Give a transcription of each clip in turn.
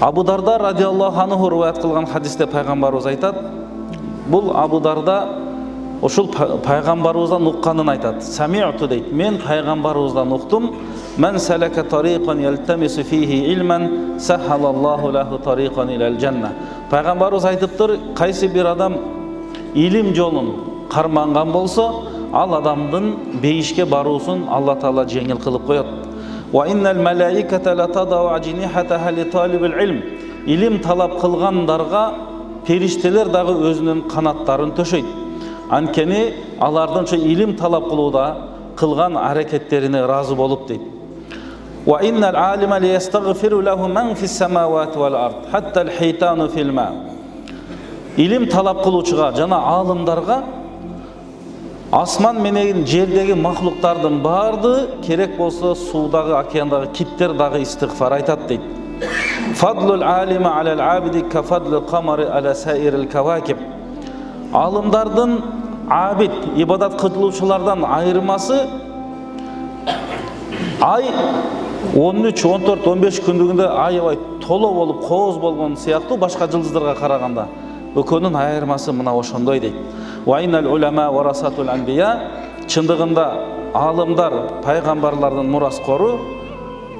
Абу Дарда радиаллаху анху риwayat кылган хадисте пайгамбарыбыз айтат. Бул Абу Дарда ошол пайгамбарыбыздан укканын айтат. Сами'ту дейт. Мен пайгамбарыбыздан уктум. Мен салака тариқан ялтамису фихи илман саххалаллаху лаху тариқан илал жанна. Пайгамбарыбыз айтыптыр, кайсы бир адам илим жолун карманган болсо, ал адамдын бейишке баруусун Алла Таала жеңил кылып коет. Ва иннал малаиката ла тадау ажнихатаха ли талибил илм. Илим талап кылгандарга периштелер дагы өзүнүн канаттарын төшөйт. Анткени алардын ошо илим талап кылууда кылган аракеттерине разы болуп дейт. Ва иннал алима ли ястагфиру лаху ман фис самавати вал ард хатта ал хитану фил ма. Илим талап кылуучуга жана алымдарга асман менен жердеги махлуктардын барды керек болсо суудагы, океандагы киттер дагы истигфар айтат дейт. Фадлул алима алал абиди ка фадлул камари ала саирил кавакиб. Алымдардын абид, ибадат кылуучулардан айырмасы ай 13, 14, 15 күндүгүндө аябай толо болуп, кооз болгон сыяктуу башка жылдыздарга караганда экөөнүн айырмасы мына ошондой дейт. Ва иннал улама варасатул анбия. Чындыгында алымдар пайгамбарлардын мураскору.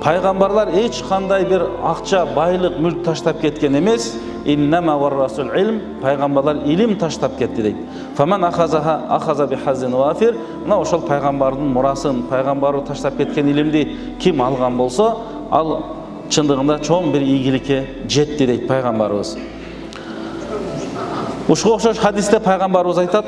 Пайгамбарлар эч кандай бир акча, байлык, мүлк таштап кеткен эмес. Иннама варасул илм. Пайгамбарлар илим таштап кетти дейт. Фаман ахаза бихазин вафир. Мына ошол пайгамбардын мурасын, пайгамбары таштап кеткен илимди ким алган болсо, ал чындыгында чоң бир ийгиликке жетти дейт пайгамбарыбыз. Ушуга окшош хадисте пайгамбарыбыз айтат: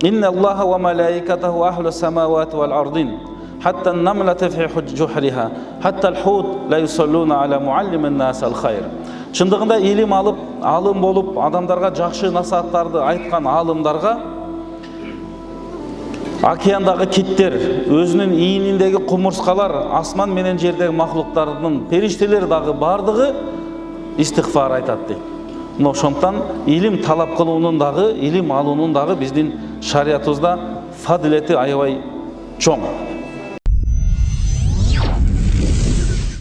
"Инна Аллаха ва малаикатаху ахлу самавати вал ардин, хатта ан-намлата фи худжухриха, хатта ал-хут ла юсаллуна ала муаллимин нас ал-хайр." Чындыгында илим алып, алым болуп, адамдарга жакшы насааттарды айткан алымдарга океандагы киттер, өзүнүн ийининдеги кумурскалар, асман менен жердеги махлуктардын периштелер дагы бардыгы истигфар айтат дейт. Ошондон илим талап кылуунун дагы, илим алуунун дагы биздин шариятыбызда фадилети аябай чоң.